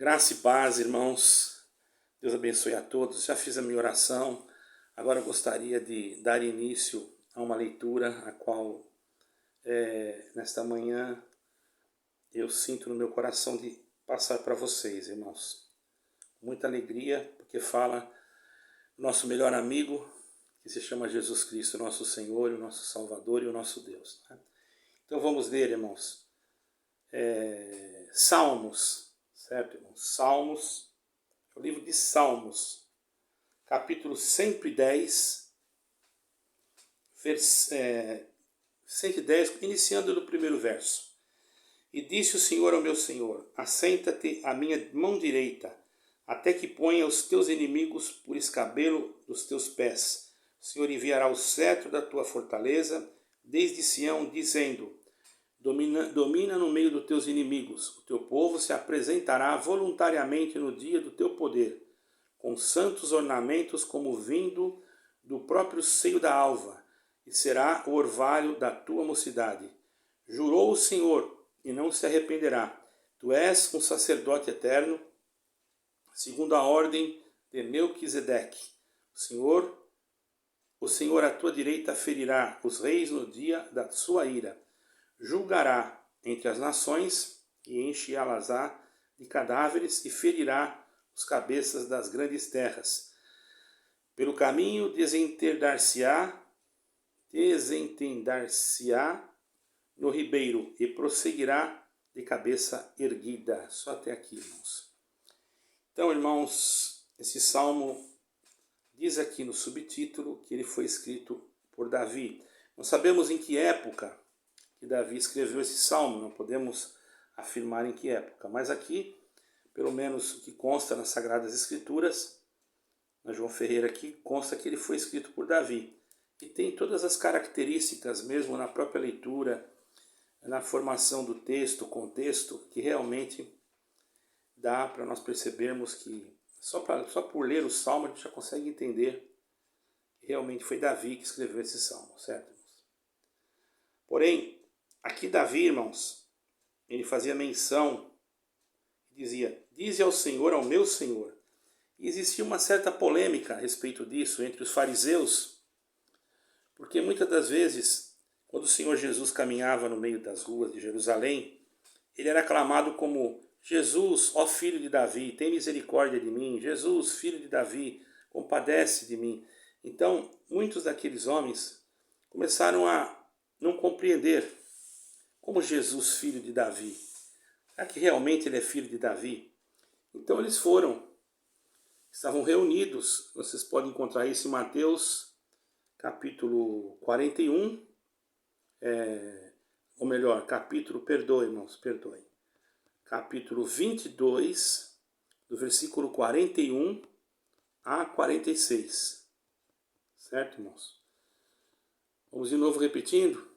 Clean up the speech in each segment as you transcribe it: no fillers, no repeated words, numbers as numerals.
Graça e paz, irmãos. Deus abençoe a todos. Já fiz a minha oração. Agora eu gostaria de dar início a uma leitura, a qual nesta manhã eu sinto no meu coração de passar para vocês, irmãos. Muita alegria, porque fala do nosso melhor amigo, que se chama Jesus Cristo, nosso Senhor, o nosso Salvador e o nosso Deus. Então vamos ler, irmãos, Salmos, certo, irmãos? Salmos, o livro de Salmos, capítulo 110, 110, iniciando no primeiro verso. E disse o Senhor ao meu Senhor: assenta-te à minha mão direita, até que ponha os teus inimigos por escabelo dos teus pés. O Senhor enviará o cetro da tua fortaleza, desde Sião, dizendo: domina no meio dos teus inimigos. O teu povo se apresentará voluntariamente no dia do teu poder, com santos ornamentos como vindo do próprio seio da alva, e será o orvalho da tua mocidade. Jurou o Senhor, e não se arrependerá. Tu és um sacerdote eterno, segundo a ordem de Melquisedeque. O Senhor à tua direita ferirá os reis no dia da sua ira. Julgará entre as nações e enche-las-á de cadáveres e ferirá os cabeças das grandes terras. Pelo caminho desentendar-se-á no ribeiro e prosseguirá de cabeça erguida. Só até aqui, irmãos. Então, irmãos, esse salmo diz aqui no subtítulo que ele foi escrito por Davi. Não sabemos em que época que Davi escreveu esse salmo, não podemos afirmar em que época, mas aqui, pelo menos o que consta nas Sagradas Escrituras, na João Ferreira aqui, consta que ele foi escrito por Davi. E tem todas as características, mesmo na própria leitura, na formação do texto, contexto, que realmente dá para nós percebermos que só por ler o salmo a gente já consegue entender que realmente foi Davi que escreveu esse salmo, certo, irmãos? Porém, aqui Davi, irmãos, ele fazia menção, dizia: dize ao Senhor, ao meu Senhor. E existia uma certa polêmica a respeito disso entre os fariseus, porque muitas das vezes, quando o Senhor Jesus caminhava no meio das ruas de Jerusalém, ele era aclamado como: Jesus, ó filho de Davi, tem misericórdia de mim. Jesus, filho de Davi, compadece de mim. Então, muitos daqueles homens começaram a não compreender: como Jesus, filho de Davi? Será que realmente ele é filho de Davi? Então eles estavam reunidos. Vocês podem encontrar isso em Mateus capítulo 41, ou melhor, capítulo 22, do versículo 41 a 46. Certo, irmãos? Vamos de novo repetindo.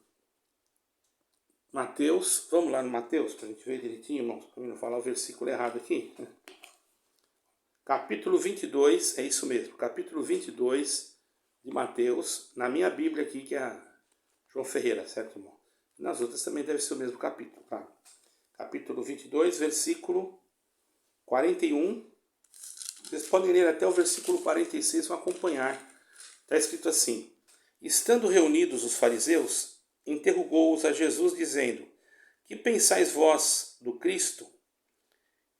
Mateus, vamos lá no Mateus, para a gente ver direitinho, irmãos, para não falar o versículo errado aqui. Capítulo 22, é isso mesmo, capítulo 22 de Mateus, na minha Bíblia aqui, que é a João Ferreira, certo, irmão? Nas outras também deve ser o mesmo capítulo, tá? Capítulo 22, versículo 41. Vocês podem ler até o versículo 46, vão acompanhar. Está escrito assim: estando reunidos os fariseus, interrogou-os a Jesus, dizendo: que pensais vós do Cristo?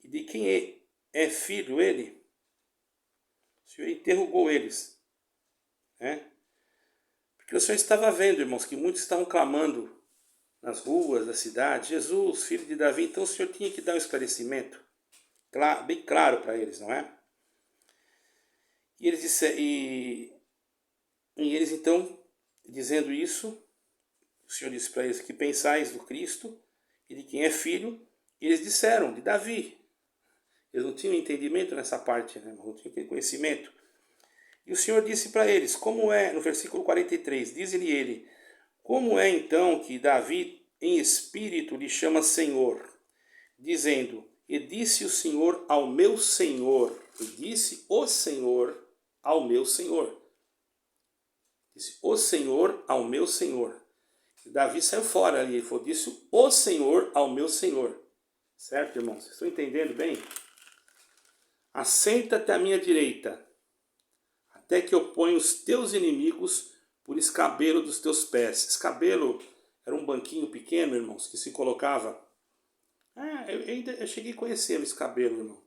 E de quem é filho ele? O Senhor interrogou eles, né? Porque o Senhor estava vendo, irmãos, que muitos estavam clamando nas ruas da cidade: Jesus, filho de Davi. Então o Senhor tinha que dar um esclarecimento bem claro para eles, não é? E eles então, dizendo isso, o Senhor disse para eles: que pensais do Cristo e de quem é filho? E eles disseram: de Davi. Eles não tinham entendimento nessa parte, né? Não tinham conhecimento. E o Senhor disse para eles, como é, no versículo 43, diz-lhe ele: como é então que Davi em espírito lhe chama Senhor, dizendo: e disse o Senhor ao meu Senhor, e disse o Senhor ao meu Senhor. Disse o Senhor ao meu Senhor. E Davi saiu fora ali, ele falou: disse o Senhor ao meu Senhor. Certo, irmãos? Vocês estão entendendo bem? assenta-te à minha direita, até que eu ponha os teus inimigos por escabelo dos teus pés. Escabelo era um banquinho pequeno, irmãos, que se colocava. Eu cheguei a conhecer o escabelo, irmão.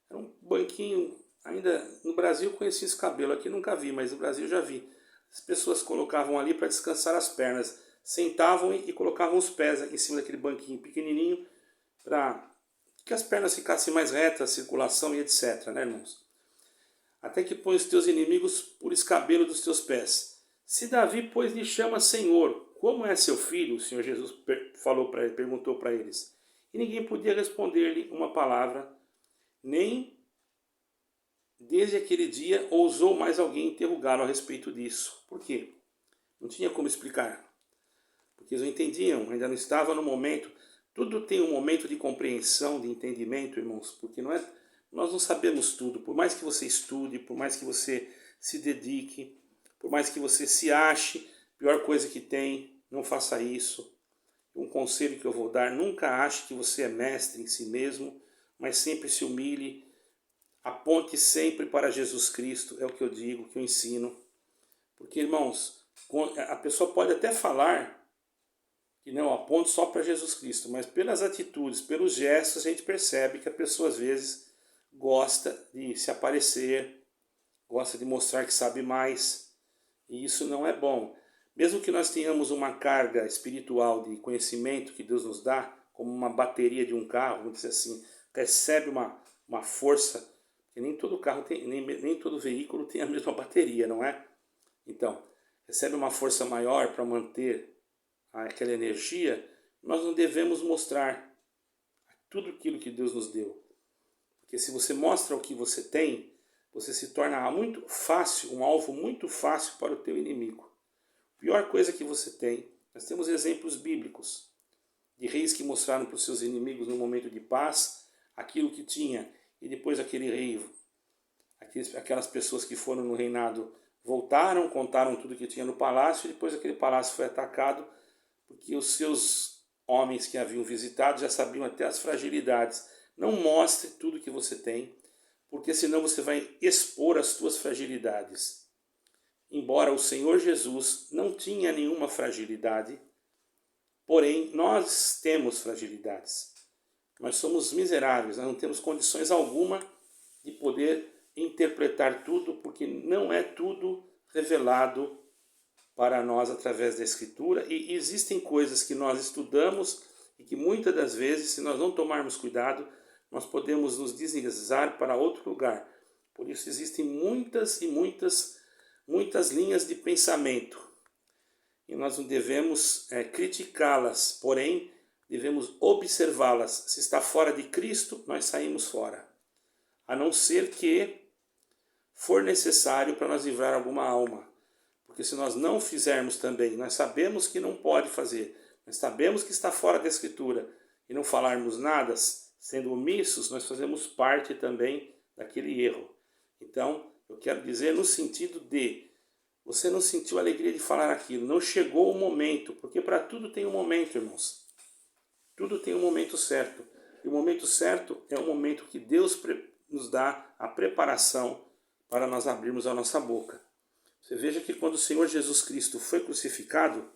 Era um banquinho, ainda no Brasil eu conheci escabelo, aqui nunca vi, mas no Brasil já vi. As pessoas colocavam ali para descansar as pernas, sentavam e colocavam os pés em cima daquele banquinho pequenininho para que as pernas ficassem mais retas, circulação e etc, né, irmãos? Até que põe os teus inimigos por escabelo dos teus pés. Se Davi, pois, lhe chama Senhor, como é seu filho? O Senhor Jesus perguntou para eles. E ninguém podia responder-lhe uma palavra, nem desde aquele dia ousou mais alguém interrogá-lo a respeito disso. Por quê? Não tinha como explicar. Porque eles não entendiam, ainda não estava no momento. Tudo tem um momento de compreensão, de entendimento, irmãos, porque nós não sabemos tudo. Por mais que você estude, por mais que você se dedique, por mais que você se ache, pior coisa que tem, não faça isso. Um conselho que eu vou dar, nunca ache que você é mestre em si mesmo, mas sempre se humilhe, aponte sempre para Jesus Cristo, é o que eu digo, que eu ensino. Porque, irmãos, a pessoa pode até falar que não aponte só para Jesus Cristo, mas pelas atitudes, pelos gestos, a gente percebe que a pessoa às vezes gosta de se aparecer, gosta de mostrar que sabe mais, e isso não é bom. Mesmo que nós tenhamos uma carga espiritual de conhecimento que Deus nos dá, como uma bateria de um carro, vamos dizer assim, recebe uma força, que nem todo carro tem, nem todo veículo tem a mesma bateria, não é? Então, recebe uma força maior para manter aquela energia, nós não devemos mostrar tudo aquilo que Deus nos deu. Porque se você mostra o que você tem, você se torna muito fácil, um alvo muito fácil para o teu inimigo. Pior coisa que você tem, nós temos exemplos bíblicos de reis que mostraram para os seus inimigos no momento de paz aquilo que tinha, e depois aquele rei, aquelas pessoas que foram no reinado voltaram, contaram tudo que tinha no palácio, e depois aquele palácio foi atacado, porque os seus homens que haviam visitado já sabiam até as fragilidades. Não mostre tudo que você tem, porque senão você vai expor as suas fragilidades. Embora o Senhor Jesus não tinha nenhuma fragilidade, porém nós temos fragilidades. Nós somos miseráveis, nós não temos condições alguma de poder interpretar tudo, porque não é tudo revelado para nós através da Escritura, e existem coisas que nós estudamos e que muitas das vezes, se nós não tomarmos cuidado, nós podemos nos deslizar para outro lugar. Por isso existem muitas linhas de pensamento, e nós não devemos criticá-las, porém devemos observá-las. Se está fora de Cristo, nós saímos fora, a não ser que for necessário para nós livrar alguma alma. Porque se nós não fizermos também, nós sabemos que não pode fazer, nós sabemos que está fora da Escritura, e não falarmos nada, sendo omissos, nós fazemos parte também daquele erro. Então, eu quero dizer no sentido de, você não sentiu a alegria de falar aquilo, não chegou o momento, porque para tudo tem um momento, irmãos. Tudo tem um momento certo. E o momento certo é o momento que Deus nos dá a preparação para nós abrirmos a nossa boca. Você veja que quando o Senhor Jesus Cristo foi crucificado,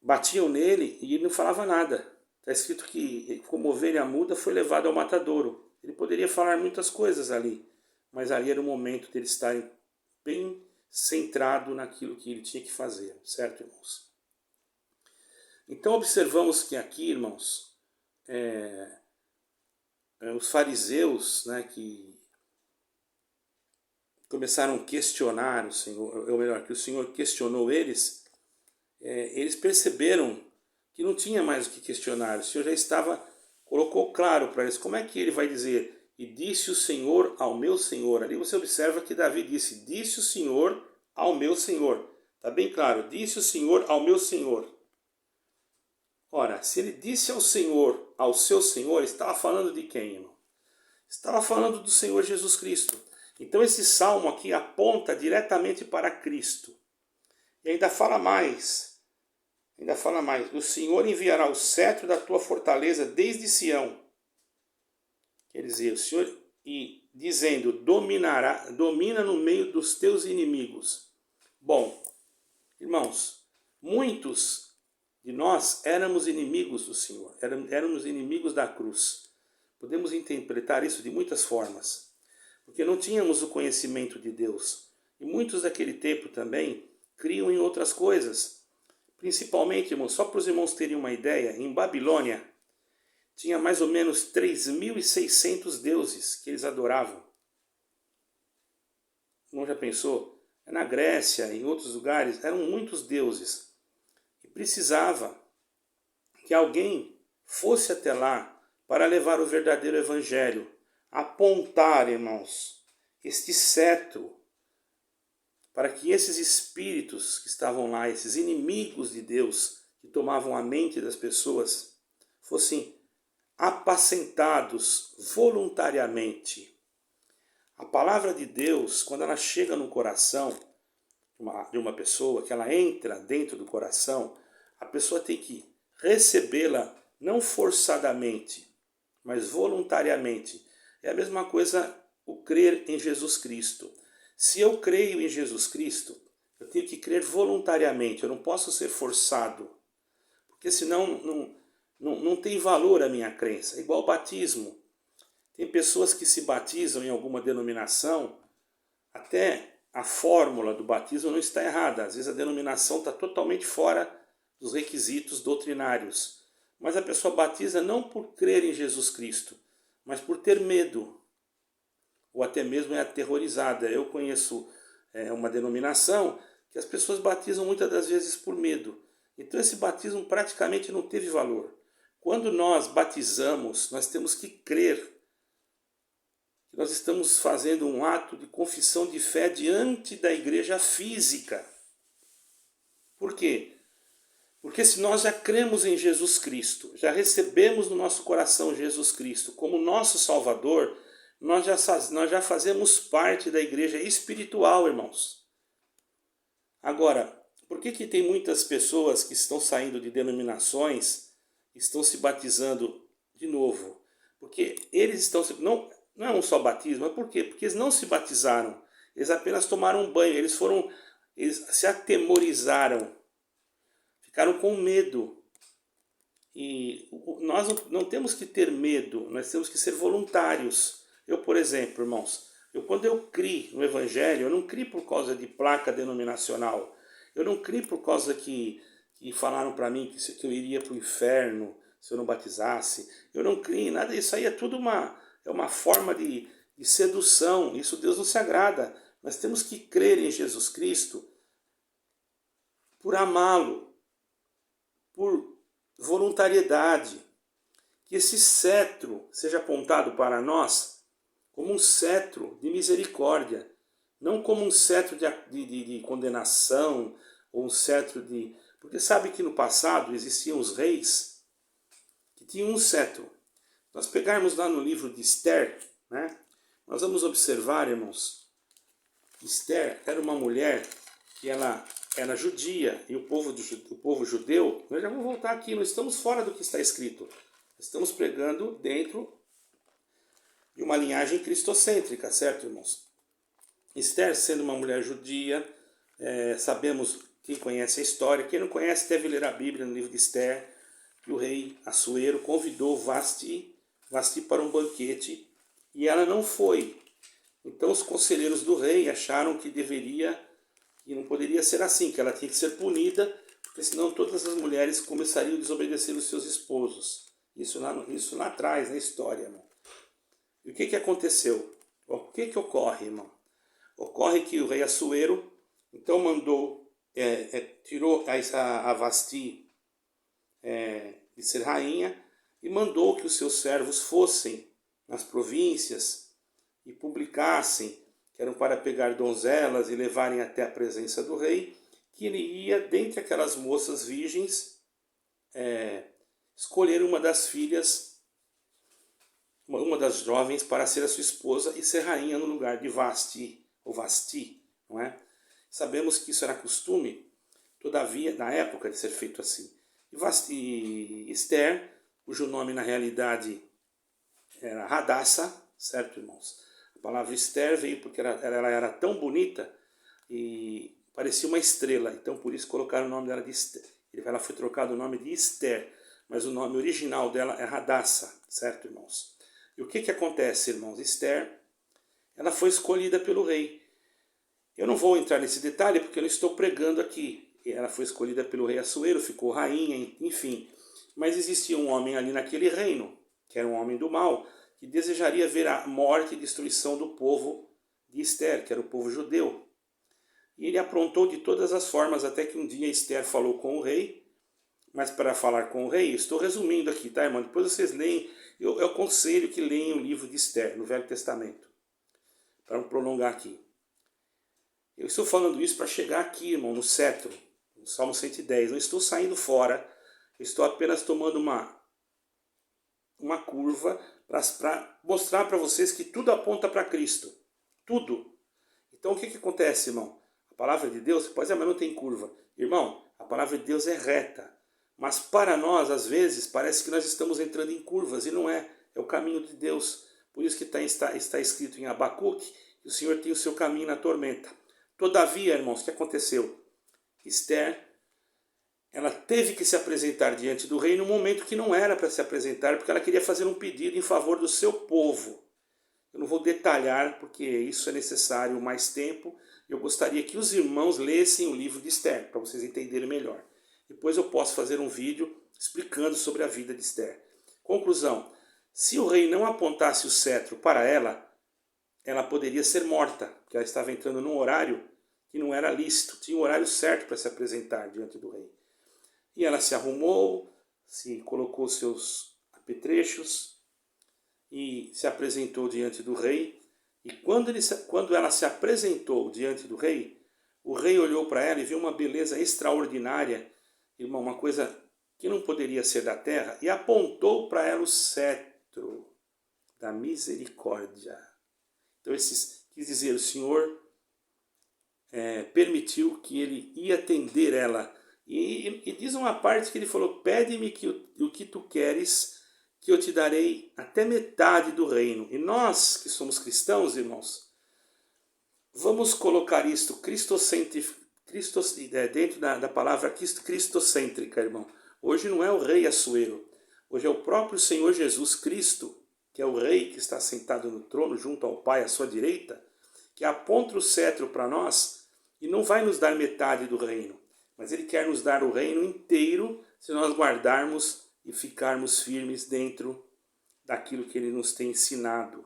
batiam nele e ele não falava nada. Está escrito que, como ovelha muda, foi levado ao matadouro. Ele poderia falar muitas coisas ali, mas ali era o momento de ele estar bem centrado naquilo que ele tinha que fazer, certo, irmãos? Então observamos que aqui, irmãos, os fariseus, né, que começaram a questionar o Senhor, ou melhor, que o Senhor questionou eles, eles perceberam que não tinha mais o que questionar. O Senhor já colocou claro para eles. Como é que ele vai dizer? E disse o Senhor ao meu Senhor. Ali você observa que Davi disse, disse o Senhor ao meu Senhor. Está bem claro, disse o Senhor ao meu Senhor. Ora, se ele disse ao Senhor, ao seu Senhor, estava falando de quem, irmão? Estava falando do Senhor Jesus Cristo. Então esse salmo aqui aponta diretamente para Cristo. E ainda fala mais. O Senhor enviará o cetro da tua fortaleza desde Sião. Quer dizer, o Senhor e dizendo, domina no meio dos teus inimigos. Bom, irmãos, muitos de nós éramos inimigos do Senhor, éramos inimigos da cruz. Podemos interpretar isso de muitas formas, porque não tínhamos o conhecimento de Deus. E muitos daquele tempo também criam em outras coisas. Principalmente, irmãos, só para os irmãos terem uma ideia, em Babilônia tinha mais ou menos 3.600 deuses que eles adoravam. Não já pensou? Na Grécia, em outros lugares, eram muitos deuses. E precisava que alguém fosse até lá para levar o verdadeiro evangelho, apontar, irmãos, este cetro, para que esses espíritos que estavam lá, esses inimigos de Deus, que tomavam a mente das pessoas, fossem apacentados voluntariamente. A palavra de Deus, quando ela chega no coração de uma pessoa, que ela entra dentro do coração, a pessoa tem que recebê-la não forçadamente, mas voluntariamente. É a mesma coisa o crer em Jesus Cristo. Se eu creio em Jesus Cristo, eu tenho que crer voluntariamente, eu não posso ser forçado, porque senão não tem valor a minha crença. É igual ao batismo. Tem pessoas que se batizam em alguma denominação, até a fórmula do batismo não está errada. Às vezes a denominação está totalmente fora dos requisitos doutrinários. Mas a pessoa batiza não por crer em Jesus Cristo, mas por ter medo, ou até mesmo é aterrorizada. Eu conheço uma denominação que as pessoas batizam muitas das vezes por medo. Então esse batismo praticamente não teve valor. Quando nós batizamos, nós temos que crer que nós estamos fazendo um ato de confissão de fé diante da igreja física. Por quê? Porque se nós já cremos em Jesus Cristo, já recebemos no nosso coração Jesus Cristo como nosso Salvador, nós já fazemos parte da igreja espiritual, irmãos. Agora, por que tem muitas pessoas que estão saindo de denominações, estão se batizando de novo? Porque eles estão... Não é um só batismo, mas por quê? Porque eles não se batizaram, eles apenas tomaram um banho, eles se atemorizaram, ficaram com medo. E nós não temos que ter medo, nós temos que ser voluntários. Eu, por exemplo, irmãos, quando eu criei no Evangelho, eu não criei por causa de placa denominacional. Eu não criei por causa que falaram para mim que eu iria para o inferno se eu não batizasse. Eu não criei nada, isso aí é tudo uma forma de sedução. Isso Deus não se agrada. Nós temos que crer em Jesus Cristo por amá-lo, por voluntariedade. Que esse cetro seja apontado para nós como um cetro de misericórdia, não como um cetro de condenação, ou um cetro de... Porque sabe que no passado existiam os reis que tinham um cetro. Nós pegarmos lá no livro de Esther, né, nós vamos observar, irmãos, Esther era uma mulher que ela era judia, e o povo judeu, nós já vamos voltar aqui, não estamos fora do que está escrito, estamos pregando dentro de uma linhagem cristocêntrica, certo, irmãos? Esther, sendo uma mulher judia, sabemos, quem conhece a história, quem não conhece deve ler a Bíblia no livro de Esther, que o rei Assuero convidou Vasti para um banquete e ela não foi. Então os conselheiros do rei acharam que não poderia ser assim, que ela tinha que ser punida, porque senão todas as mulheres começariam a desobedecer os seus esposos. Isso lá atrás, na história, irmão. E o que aconteceu? O que ocorre, irmão? Ocorre que o rei Assuero, então tirou a Vasti de ser rainha e mandou que os seus servos fossem nas províncias e publicassem, que eram para pegar donzelas e levarem até a presença do rei, que ele ia, dentre aquelas moças virgens, escolher uma das filhas, uma das jovens, para ser a sua esposa e ser rainha no lugar de Vasti, ou Vasti, não é? Sabemos que isso era costume, todavia, na época, de ser feito assim. E Esther, cujo nome na realidade era Hadassah, certo, irmãos? A palavra Esther veio porque ela era tão bonita e parecia uma estrela, então por isso colocaram o nome dela de Esther. Ela foi trocado o nome de Esther, mas o nome original dela é Hadassah, certo, irmãos? E o que acontece, irmãos? Esther, ela foi escolhida pelo rei. Eu não vou entrar nesse detalhe porque eu não estou pregando aqui. Ela foi escolhida pelo rei Assuero, ficou rainha, enfim. Mas existia um homem ali naquele reino, que era um homem do mal, que desejaria ver a morte e destruição do povo de Esther, que era o povo judeu. E ele aprontou de todas as formas, até que um dia Esther falou com o rei. Mas para falar com o rei, estou resumindo aqui, tá, irmão? Depois vocês leem, eu aconselho que leiam o livro de Esther, no Velho Testamento, para não prolongar aqui. Eu estou falando isso para chegar aqui, irmão, no cetro, no Salmo 110. Não estou saindo fora, eu estou apenas tomando uma curva para mostrar para vocês que tudo aponta para Cristo. Tudo. Então o que acontece, irmão? A palavra de Deus, mas não tem curva. Irmão, a palavra de Deus é reta. Mas para nós, às vezes, parece que nós estamos entrando em curvas, e não é. É o caminho de Deus. Por isso que está escrito em Abacuque que o Senhor tem o seu caminho na tormenta. Todavia, irmãos, o que aconteceu? Esther, ela teve que se apresentar diante do rei num momento que não era para se apresentar, porque ela queria fazer um pedido em favor do seu povo. Eu não vou detalhar, porque isso é necessário mais tempo. Eu gostaria que os irmãos lessem o livro de Esther, para vocês entenderem melhor. Depois eu posso fazer um vídeo explicando sobre a vida de Esther. Conclusão, se o rei não apontasse o cetro para ela, ela poderia ser morta, porque ela estava entrando num horário que não era lícito, tinha um horário certo para se apresentar diante do rei. E ela se arrumou, se colocou seus apetrechos e se apresentou diante do rei. E quando ela se apresentou diante do rei, o rei olhou para ela e viu uma beleza extraordinária, irmão, uma coisa que não poderia ser da terra, e apontou para ela o cetro da misericórdia. Então, quis dizer, o Senhor permitiu que ele ia atender ela. E diz uma parte que ele falou, pede-me o que tu queres, que eu te darei até metade do reino. E nós, que somos cristãos, irmãos, vamos colocar isto dentro da palavra cristocêntrica, irmão. Hoje não é o rei Assuero, hoje é o próprio Senhor Jesus Cristo, que é o rei que está sentado no trono junto ao Pai à sua direita, que aponta o cetro para nós e não vai nos dar metade do reino, mas ele quer nos dar o reino inteiro se nós guardarmos e ficarmos firmes dentro daquilo que ele nos tem ensinado.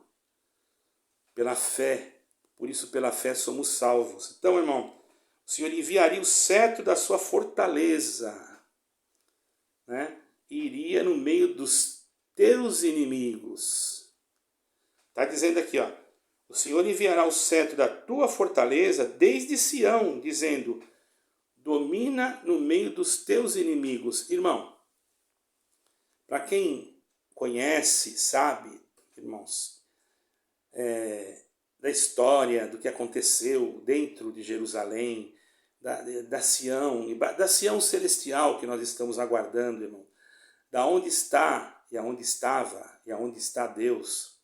Pela fé, por isso pela fé somos salvos. Então, irmão, o Senhor enviaria o cetro da sua fortaleza, né? E iria no meio dos teus inimigos. Está dizendo aqui, ó, o Senhor enviará o cetro da tua fortaleza desde Sião, dizendo, domina no meio dos teus inimigos. Irmão, para quem conhece, sabe, irmãos, da história, do que aconteceu dentro de Jerusalém, da Sião celestial que nós estamos aguardando, irmão, da onde está e aonde estava e aonde está Deus.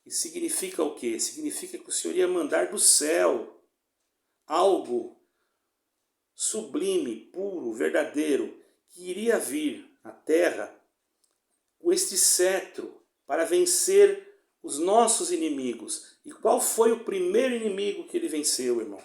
E significa o quê? Significa que o Senhor ia mandar do céu algo sublime, puro, verdadeiro, que iria vir à terra com este cetro para vencer os nossos inimigos. E qual foi o primeiro inimigo que ele venceu, irmão?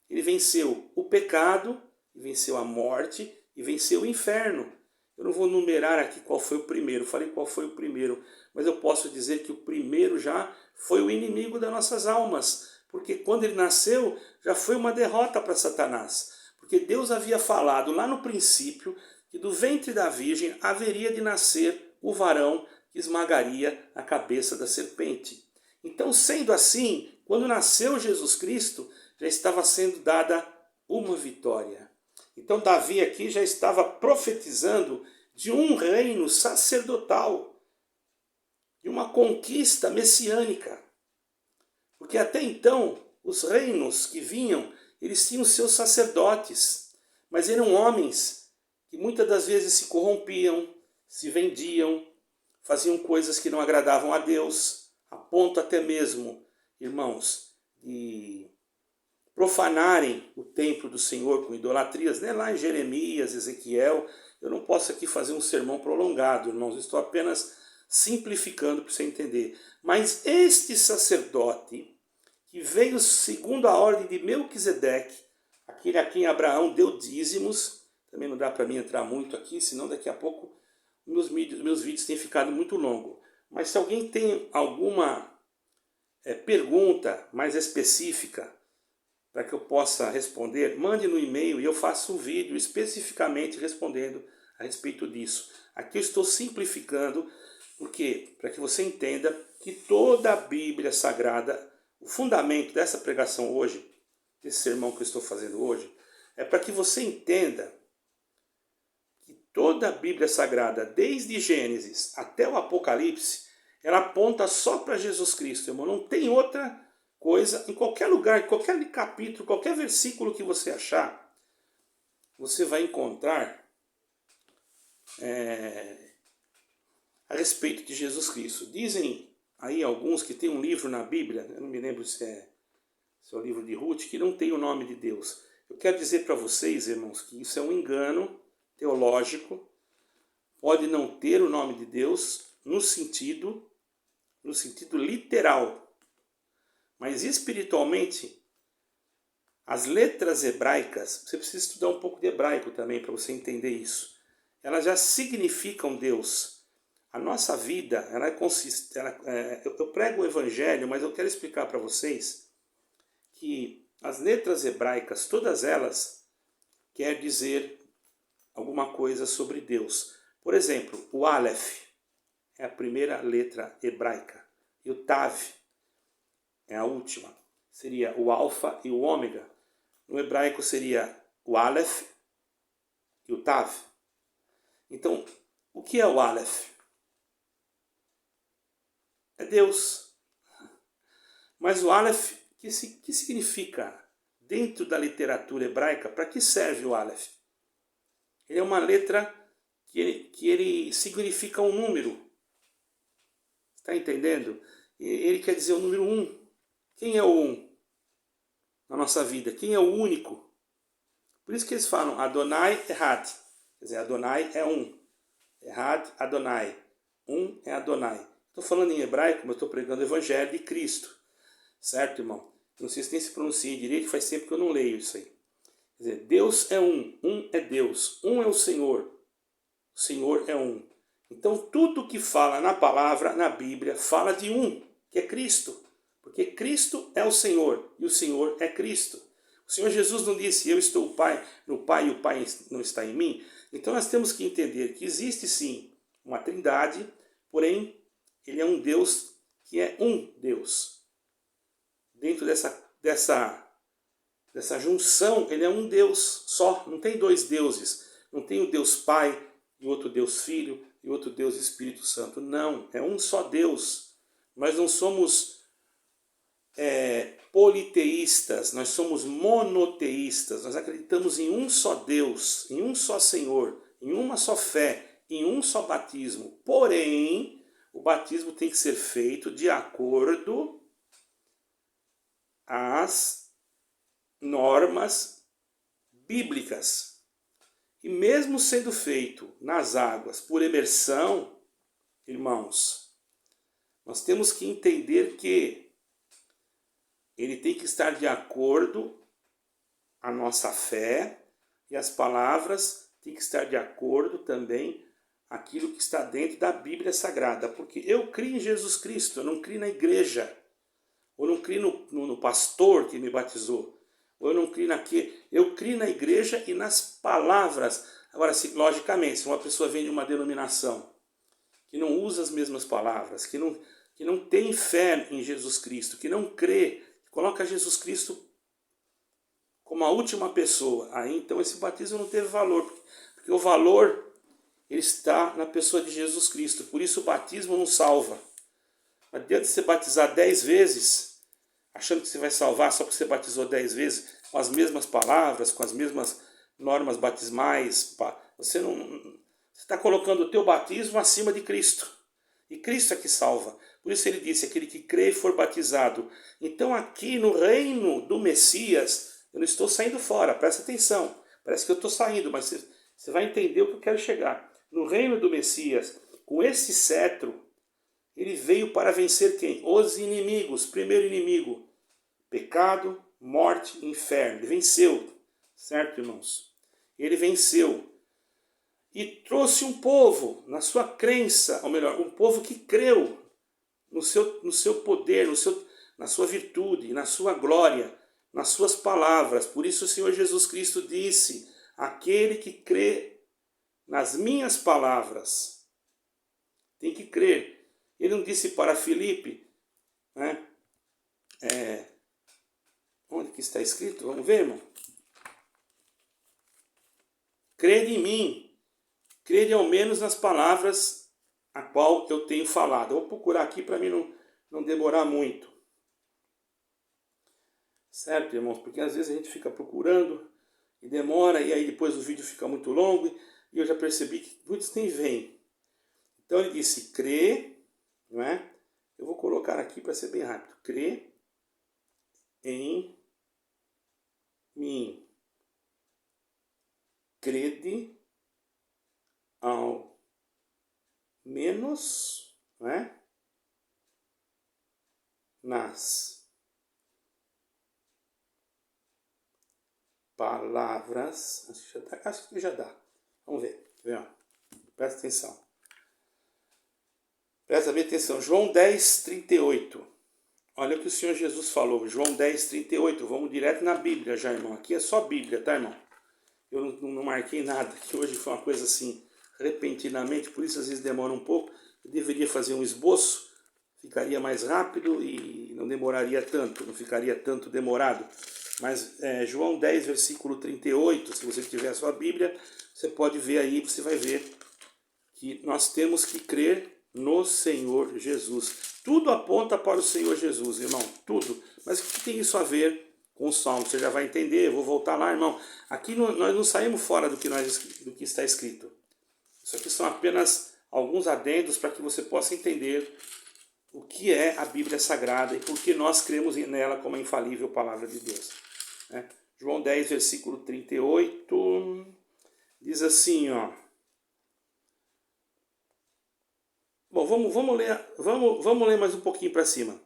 Ele venceu o pecado, venceu a morte e venceu o inferno. Eu não vou numerar aqui qual foi o primeiro, falei qual foi o primeiro, mas eu posso dizer que o primeiro já foi o inimigo das nossas almas, porque quando ele nasceu já foi uma derrota para Satanás, porque Deus havia falado lá no princípio que do ventre da virgem haveria de nascer o varão que esmagaria a cabeça da serpente. Então, sendo assim, quando nasceu Jesus Cristo, já estava sendo dada uma vitória. Então Davi aqui já estava profetizando de um reino sacerdotal, de uma conquista messiânica. Porque até então, os reinos que vinham, eles tinham seus sacerdotes, mas eram homens que muitas das vezes se corrompiam, se vendiam, faziam coisas que não agradavam a Deus, a ponto até mesmo, irmãos, de profanarem o templo do Senhor com idolatrias, né? Lá em Jeremias, Ezequiel. Eu não posso aqui fazer um sermão prolongado, irmãos, estou apenas simplificando para você entender. Mas este sacerdote, que veio segundo a ordem de Melquisedeque, aquele a quem Abraão deu dízimos, também não dá para mim entrar muito aqui, senão daqui a pouco meus vídeos têm ficado muito longos. Mas se alguém tem alguma pergunta mais específica para que eu possa responder, mande no e-mail e eu faço um vídeo especificamente respondendo a respeito disso. Aqui eu estou simplificando, porque para que você entenda que toda a Bíblia Sagrada, o fundamento dessa pregação hoje, desse sermão que eu estou fazendo hoje, é para que você entenda que toda a Bíblia Sagrada, desde Gênesis até o Apocalipse, ela aponta só para Jesus Cristo, irmão. Não tem outra coisa, em qualquer lugar, em qualquer capítulo, qualquer versículo que você achar, você vai encontrar a respeito de Jesus Cristo. Dizem aí alguns que tem um livro na Bíblia, eu não me lembro se é o livro de Ruth, que não tem o nome de Deus. Eu quero dizer para vocês, irmãos, que isso é um engano teológico, pode não ter o nome de Deus no sentido literal, mas espiritualmente, as letras hebraicas, você precisa estudar um pouco de hebraico também para você entender isso. Elas já significam Deus. A nossa vida, eu prego o evangelho, mas eu quero explicar para vocês que as letras hebraicas, todas elas, quer dizer alguma coisa sobre Deus. Por exemplo, o Aleph é a primeira letra hebraica, e o Tav é a última. Seria o alfa e o ômega. No hebraico seria o Aleph e o Tav. Então, o que é o Aleph? É Deus. Mas o Aleph, que significa dentro da literatura hebraica? Para que serve o Aleph? Ele é uma letra que ele significa um número. Está entendendo? Ele quer dizer o número 1. Quem é o 1 na nossa vida? Quem é o único? Por isso que eles falam Adonai Ehad. Quer dizer, Adonai é um. Ehad, Adonai. Um é Adonai. Estou falando em hebraico, mas estou pregando o Evangelho de Cristo. Certo, irmão? Não sei se nem se pronuncia direito, faz tempo que eu não leio isso aí. Quer dizer, Deus é um. Um é Deus. Um é o Senhor. O Senhor é um. Então, tudo que fala na palavra, na Bíblia, fala de um, que é Cristo. Porque Cristo é o Senhor e o Senhor é Cristo. O Senhor Jesus não disse, eu estou no Pai e o Pai não está em mim? Então nós temos que entender que existe sim uma trindade, porém ele é um Deus que é um Deus. Dentro dessa junção, ele é um Deus só, não tem dois deuses. Não tem o Deus Pai e outro Deus Filho e outro Deus Espírito Santo. Não, é um só Deus. Nós não somos politeístas, nós somos monoteístas, nós acreditamos em um só Deus, em um só Senhor, em uma só fé, em um só batismo. Porém, o batismo tem que ser feito de acordo às normas bíblicas. E mesmo sendo feito nas águas por imersão, irmãos, nós temos que entender que ele tem que estar de acordo à nossa fé e as palavras têm que estar de acordo também aquilo que está dentro da Bíblia Sagrada. Porque eu crio em Jesus Cristo, eu não crio na igreja, ou não crio no pastor que me batizou, ou eu não crio naquele. Eu crio na igreja e nas palavras. Agora, logicamente, se uma pessoa vem de uma denominação que não usa as mesmas palavras, que não tem fé em Jesus Cristo, que não crê, coloca Jesus Cristo como a última pessoa, aí então esse batismo não teve valor, porque o valor ele está na pessoa de Jesus Cristo. Por isso o batismo não salva. Não adianta você batizar 10 vezes, achando que você vai salvar só porque você batizou 10 vezes, com as mesmas palavras, com as mesmas normas batismais. Você está colocando o teu batismo acima de Cristo. E Cristo é que salva. Por isso ele disse, aquele que crê e for batizado. Então aqui no reino do Messias, eu não estou saindo fora, presta atenção. Parece que eu estou saindo, mas você vai entender o que eu quero chegar. No reino do Messias, com esse cetro, ele veio para vencer quem? Os inimigos. Primeiro inimigo, pecado, morte, inferno. Ele venceu, certo, irmãos? Ele venceu. E trouxe um povo na sua crença, ou melhor, um povo que creu no seu poder, na sua virtude, na sua glória, nas suas palavras. Por isso o Senhor Jesus Cristo disse, aquele que crê nas minhas palavras, tem que crer. Ele não disse para Filipe, né? Onde que está escrito? Vamos ver, irmão. Crede em mim, crede ao menos nas palavras a qual eu tenho falado. Eu vou procurar aqui para mim não demorar muito. Certo, irmãos? Porque às vezes a gente fica procurando e demora, e aí depois o vídeo fica muito longo, e eu já percebi que muitos nem vêm. Então ele disse, crê, não é? Eu vou colocar aqui para ser bem rápido. Crê em mim. Crede ao menos, não é? Nas palavras. Acho que já dá. Vamos ver. Presta atenção. Presta bem atenção. João 10, 38. Olha o que o Senhor Jesus falou. João 10, 38. Vamos direto na Bíblia já, irmão. Aqui é só Bíblia, tá, irmão? Eu não marquei nada, que hoje foi uma coisa assim, repentinamente, por isso às vezes demora um pouco. Eu deveria fazer um esboço, ficaria mais rápido e não demoraria tanto, não ficaria tanto demorado. Mas João 10, versículo 38, se você tiver a sua Bíblia, você pode ver aí, você vai ver que nós temos que crer no Senhor Jesus. Tudo aponta para o Senhor Jesus, irmão, tudo. Mas o que tem isso a ver com o Salmo? Você já vai entender, eu vou voltar lá, irmão. Aqui nós não saímos fora do que está escrito. Isso aqui são apenas alguns adendos para que você possa entender o que é a Bíblia Sagrada e por que nós cremos nela como a infalível palavra de Deus. João 10, versículo 38, diz assim, ó. Bom, vamos ler mais um pouquinho para cima.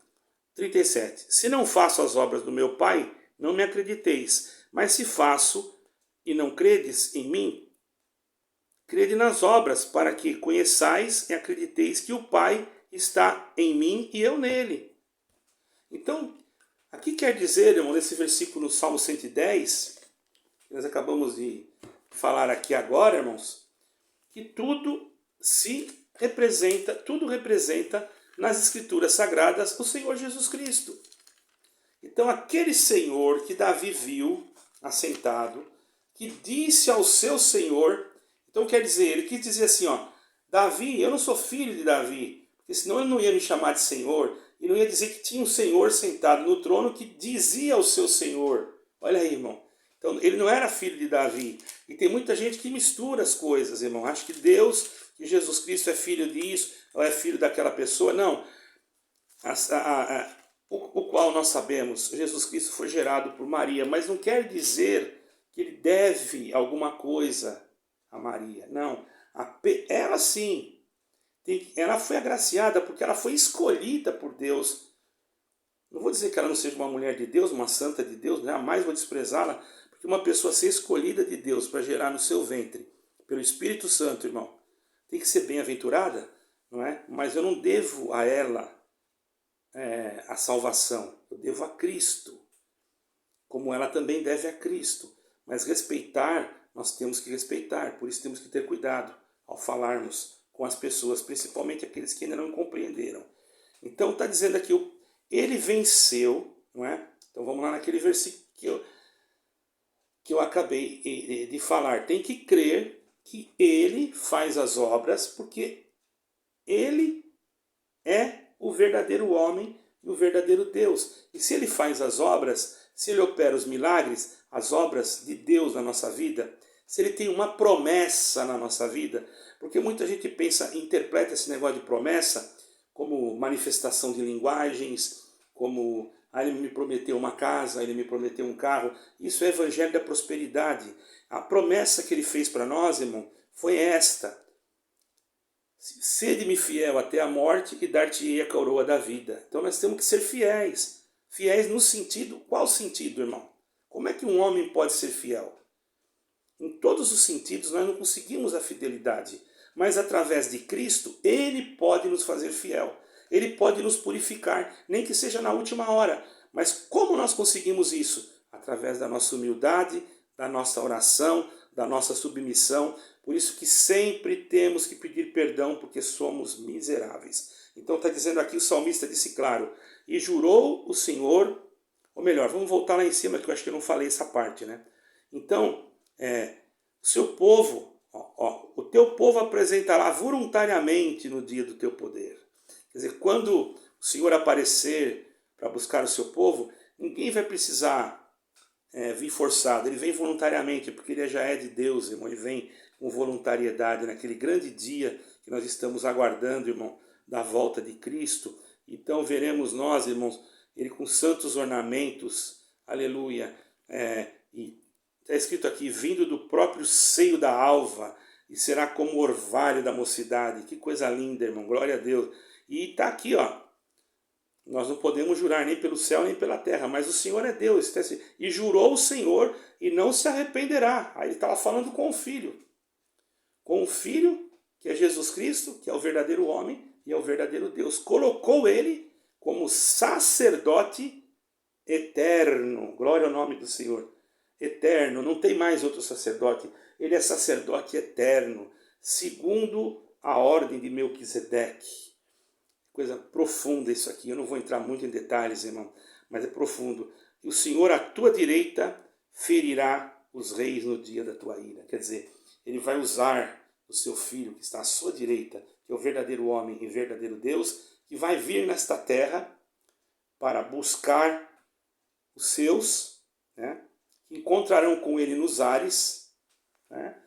37. Se não faço as obras do meu Pai, não me acrediteis. Mas se faço e não credes em mim, crede nas obras, para que conheçais e acrediteis que o Pai está em mim e eu nele. Então, aqui quer dizer, irmão, nesse versículo, Salmo 110, que nós acabamos de falar aqui agora, irmãos, que tudo representa nas Escrituras Sagradas o Senhor Jesus Cristo. Então aquele Senhor que Davi viu assentado, que disse ao seu Senhor, então quer dizer, ele quis dizer assim, ó, Davi, eu não sou filho de Davi, porque senão ele não ia me chamar de Senhor, e não ia dizer que tinha um Senhor sentado no trono que dizia ao seu Senhor. Olha aí, irmão. Então ele não era filho de Davi. E tem muita gente que mistura as coisas, irmão. Acha que Deus, que Jesus Cristo é filho disso, ou é filho daquela pessoa. Não. O qual nós sabemos, Jesus Cristo foi gerado por Maria, mas não quer dizer que ele deve alguma coisa a Maria. Não. Ela sim, ela foi agraciada porque ela foi escolhida por Deus. Não vou dizer que ela não seja uma mulher de Deus, uma santa de Deus, jamais vou desprezá-la, porque uma pessoa ser escolhida de Deus para gerar no seu ventre, pelo Espírito Santo, irmão, tem que ser bem-aventurada, não é? Mas eu não devo a ela a salvação, eu devo a Cristo, como ela também deve a Cristo. Mas respeitar, nós temos que respeitar, por isso temos que ter cuidado ao falarmos com as pessoas, principalmente aqueles que ainda não compreenderam. Então está dizendo aqui, ele venceu, não é? Então vamos lá naquele versículo que eu acabei de falar. Tem que crer que ele faz as obras, porque ele é o verdadeiro homem e o verdadeiro Deus. E se ele faz as obras, se ele opera os milagres, as obras de Deus na nossa vida, se ele tem uma promessa na nossa vida, porque muita gente pensa, interpreta esse negócio de promessa como manifestação de linguagens, como ele me prometeu uma casa, ele me prometeu um carro. Isso é evangelho da prosperidade. A promessa que ele fez para nós, irmão, foi esta: sede-me fiel até a morte e dar-te-ei a coroa da vida. Então nós temos que ser fiéis. Fiéis no sentido, qual sentido, irmão? Como é que um homem pode ser fiel? Em todos os sentidos nós não conseguimos a fidelidade, mas através de Cristo, ele pode nos fazer fiel. Ele pode nos purificar, nem que seja na última hora. Mas como nós conseguimos isso? Através da nossa humildade, da nossa oração, da nossa submissão. Por isso que sempre temos que pedir perdão, porque somos miseráveis. Então está dizendo aqui, o salmista disse claro: e jurou o Senhor, ou melhor, vamos voltar lá em cima, que eu acho que eu não falei essa parte, né? Então, seu povo, o teu povo apresentará voluntariamente no dia do teu poder. Quer dizer, quando o Senhor aparecer para buscar o seu povo, ninguém vai precisar vir forçado, ele vem voluntariamente, porque ele já é de Deus, irmão, ele vem com voluntariedade naquele grande dia que nós estamos aguardando, irmão, da volta de Cristo. Então veremos nós, irmãos, ele com santos ornamentos, aleluia, e está escrito aqui, vindo do próprio seio da alva, e será como o orvalho da mocidade. Que coisa linda, irmão, glória a Deus. E está aqui, ó, nós não podemos jurar nem pelo céu nem pela terra, mas o Senhor é Deus. Está assim, e jurou o Senhor e não se arrependerá. Aí ele estava falando com o Filho. Com o Filho, que é Jesus Cristo, que é o verdadeiro homem e é o verdadeiro Deus. Colocou ele como sacerdote eterno. Glória ao nome do Senhor. Eterno, não tem mais outro sacerdote. Ele é sacerdote eterno, segundo a ordem de Melquisedeque. Coisa profunda isso aqui, eu não vou entrar muito em detalhes, irmão, mas é profundo. E o Senhor à tua direita ferirá os reis no dia da tua ira. Quer dizer, ele vai usar o seu Filho que está à sua direita, que é o verdadeiro homem e verdadeiro Deus, que vai vir nesta terra para buscar os seus, né, que encontrarão com ele nos ares, né?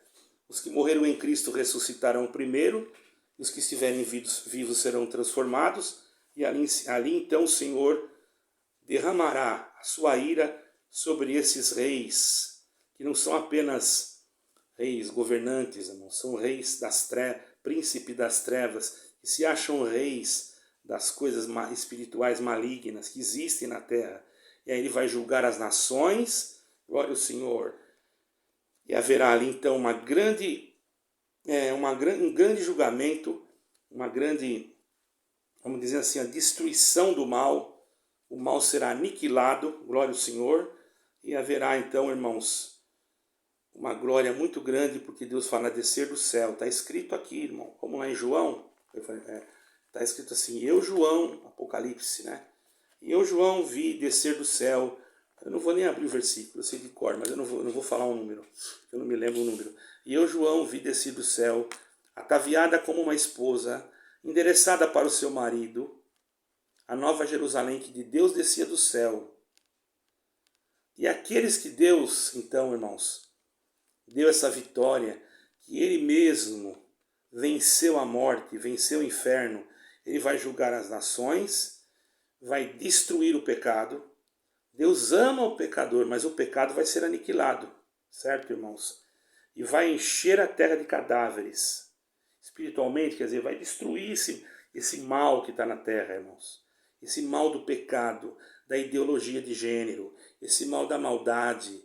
Os que morreram em Cristo ressuscitarão primeiro, os que estiverem vivos serão transformados, e ali então o Senhor derramará a sua ira sobre esses reis, que não são apenas reis governantes, não, são reis das trevas, príncipe das trevas, que se acham reis das coisas espirituais malignas que existem na terra. E aí ele vai julgar as nações, glória ao Senhor. E haverá ali então um grande julgamento, uma grande, vamos dizer assim, a destruição do mal. O mal será aniquilado, glória ao Senhor. E haverá então, irmãos, uma glória muito grande, porque Deus fala descer do céu. Está escrito aqui, irmão, como lá em João, está escrito assim: eu, João, Apocalipse, né? E eu, João, vi descer do céu. Eu não vou nem abrir o versículo, eu sei de cor, mas eu não vou falar um número, eu não me lembro o número. E eu, João, vi descer do céu, ataviada como uma esposa, endereçada para o seu marido, a nova Jerusalém que de Deus descia do céu. E aqueles que Deus, então, irmãos, deu essa vitória, que ele mesmo venceu a morte, venceu o inferno, ele vai julgar as nações, vai destruir o pecado. Deus ama o pecador, mas o pecado vai ser aniquilado, certo, irmãos? E vai encher a terra de cadáveres. Espiritualmente, quer dizer, vai destruir esse mal que está na terra, irmãos. Esse mal do pecado, da ideologia de gênero, esse mal da maldade.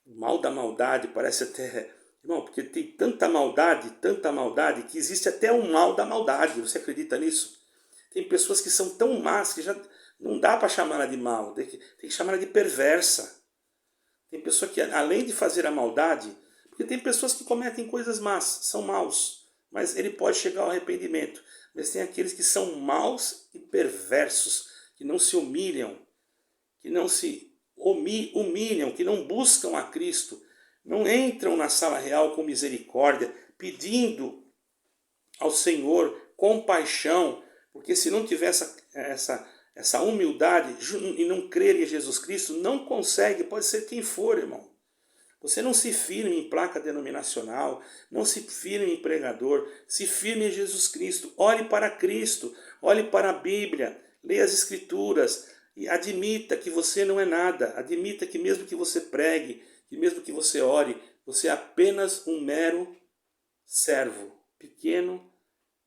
O mal da maldade parece até... Irmão, porque tem tanta maldade, que existe até o mal da maldade. Você acredita nisso? Tem pessoas que são tão más que já não dá para chamar ela de mal, tem que chamar ela de perversa. Tem pessoa que, além de fazer a maldade, porque tem pessoas que cometem coisas más, são maus, mas ele pode chegar ao arrependimento. Mas tem aqueles que são maus e perversos, que não se humilham, que não se humilham, que não buscam a Cristo, não entram na sala real com misericórdia, pedindo ao Senhor compaixão, porque se não tiver essa humildade e não crer em Jesus Cristo, não consegue, pode ser quem for, irmão. Você não se firme em placa denominacional, não se firme em pregador, se firme em Jesus Cristo. Olhe para Cristo, olhe para a Bíblia, leia as Escrituras e admita que você não é nada. Admita que mesmo que você pregue, que mesmo que você ore, você é apenas um mero servo, pequeno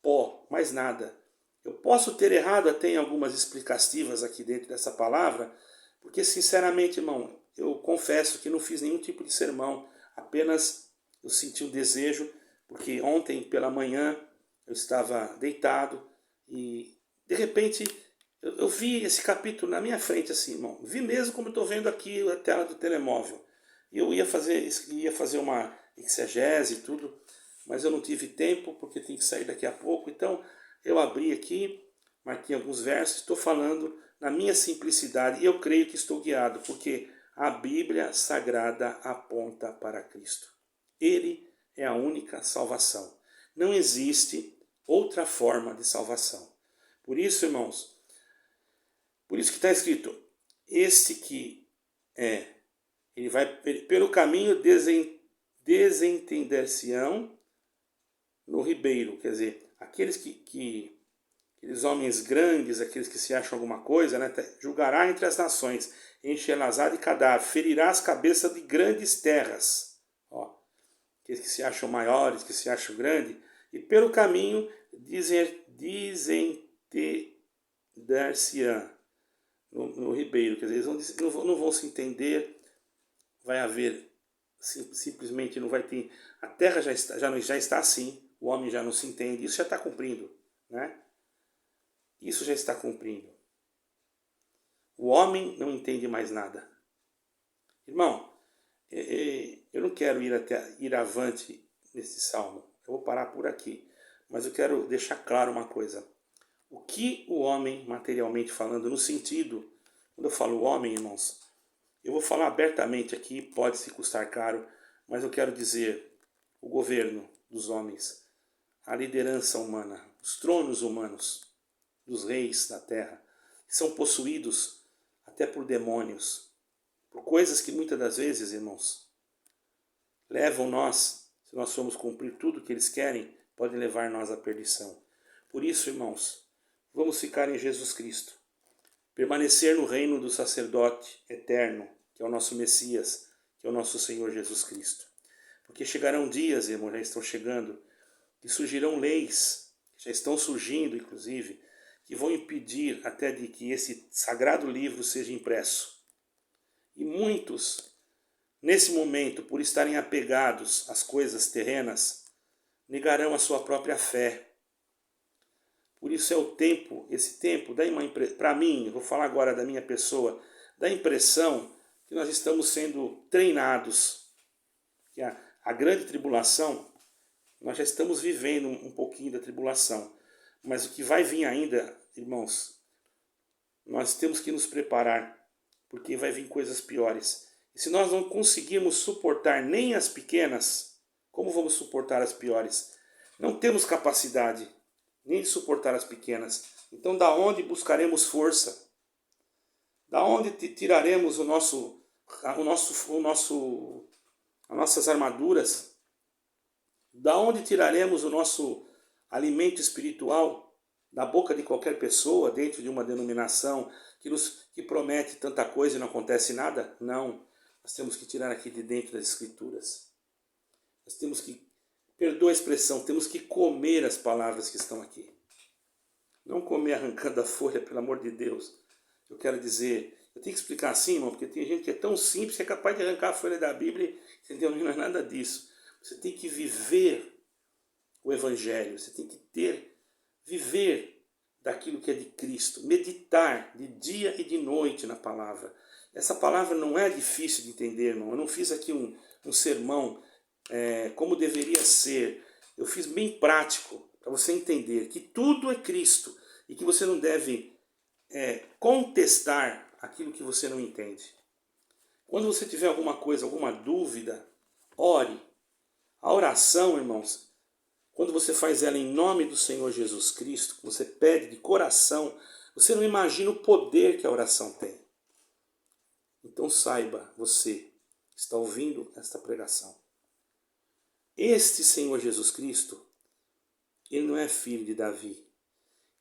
pó, mais nada. Eu posso ter errado até em algumas explicativas aqui dentro dessa palavra, porque sinceramente, irmão, eu confesso que não fiz nenhum tipo de sermão, apenas eu senti um desejo, porque ontem pela manhã eu estava deitado e de repente eu vi esse capítulo na minha frente assim, irmão. Vi mesmo como eu estou vendo aqui a tela do telemóvel. E eu ia fazer uma exegese e tudo, mas eu não tive tempo porque tenho que sair daqui a pouco. Então eu abri aqui, marquei alguns versos, estou falando na minha simplicidade e eu creio que estou guiado, porque a Bíblia Sagrada aponta para Cristo. Ele é a única salvação. Não existe outra forma de salvação. Por isso, irmãos, por isso que está escrito, este que ele vai pelo caminho desentender-se-ão no ribeiro, quer dizer, aqueles aqueles homens grandes, aqueles que se acham alguma coisa, né, julgará entre as nações, enxerá de cadáver, ferirá as cabeças de grandes terras. Ó, aqueles que se acham maiores, que se acham grandes, e pelo caminho desentender-se-ão no ribeiro, quer dizer, eles não vão se entender, vai haver, simplesmente não vai ter, a terra já está assim, o homem já não se entende, isso já está cumprindo, né? Isso já está cumprindo. O homem não entende mais nada. Irmão, eu não quero ir avante nesse salmo, eu vou parar por aqui, mas eu quero deixar claro uma coisa. O que o homem, materialmente falando, no sentido, quando eu falo homem, irmãos, eu vou falar abertamente aqui, pode se custar caro, mas eu quero dizer o governo dos homens, a liderança humana, os tronos humanos, dos reis da terra, que são possuídos até por demônios, por coisas que muitas das vezes, irmãos, levam nós, se nós formos cumprir tudo que eles querem, podem levar nós à perdição. Por isso, irmãos, vamos ficar em Jesus Cristo, permanecer no reino do sacerdote eterno, que é o nosso Messias, que é o nosso Senhor Jesus Cristo. Porque chegarão dias, irmãos, já estão chegando, que surgirão leis, já estão surgindo, inclusive, que vão impedir até de que esse sagrado livro seja impresso. E muitos, nesse momento, por estarem apegados às coisas terrenas, negarão a sua própria fé. Por isso é o tempo, esse tempo, para mim, vou falar agora da minha pessoa, dá a impressão que nós estamos sendo treinados. Que a grande tribulação, nós já estamos vivendo um pouquinho da tribulação. Mas o que vai vir ainda, irmãos, nós temos que nos preparar, porque vai vir coisas piores. E se nós não conseguirmos suportar nem as pequenas, como vamos suportar as piores? Não temos capacidade nem de suportar as pequenas. Então, da onde buscaremos força? Da onde tiraremos as nossas armaduras? Da onde tiraremos o nosso alimento espiritual? Da boca de qualquer pessoa, dentro de uma denominação que promete tanta coisa e não acontece nada? Não. Nós temos que tirar aqui de dentro das Escrituras. Nós temos que, perdoa a expressão, temos que comer as palavras que estão aqui. Não comer arrancando a folha, pelo amor de Deus. Eu quero dizer, eu tenho que explicar assim, irmão, porque tem gente que é tão simples que é capaz de arrancar a folha da Bíblia, entendeu? Não é nada disso. Você tem que viver o Evangelho, você tem que viver daquilo que é de Cristo, meditar de dia e de noite na palavra. Essa palavra não é difícil de entender, irmão. Eu não fiz aqui um sermão como deveria ser. Eu fiz bem prático, para você entender que tudo é Cristo e que você não deve contestar aquilo que você não entende. Quando você tiver alguma coisa, alguma dúvida, ore. A oração, irmãos, quando você faz ela em nome do Senhor Jesus Cristo, você pede de coração, você não imagina o poder que a oração tem. Então saiba, você, está ouvindo esta pregação. Este Senhor Jesus Cristo, ele não é filho de Davi,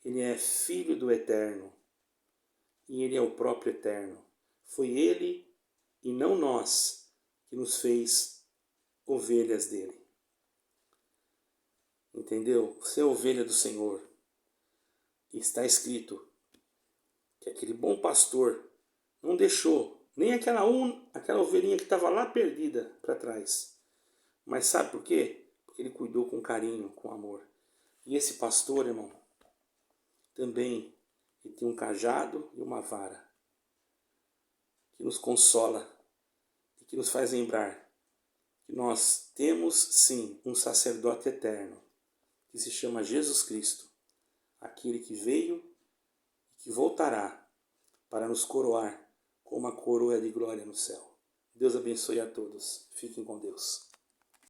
ele é filho do Eterno, e ele é o próprio Eterno. Foi ele e não nós que nos fez ovelhas dele. Entendeu? Você é ovelha do Senhor. E está escrito que aquele bom pastor não deixou nem aquela ovelhinha que estava lá perdida para trás. Mas sabe por quê? Porque ele cuidou com carinho, com amor. E esse pastor, irmão, também ele tem um cajado e uma vara que nos consola e que nos faz lembrar que nós temos sim um sacerdote eterno que se chama Jesus Cristo, aquele que veio e que voltará para nos coroar com uma coroa de glória no céu. Deus abençoe a todos. Fiquem com Deus.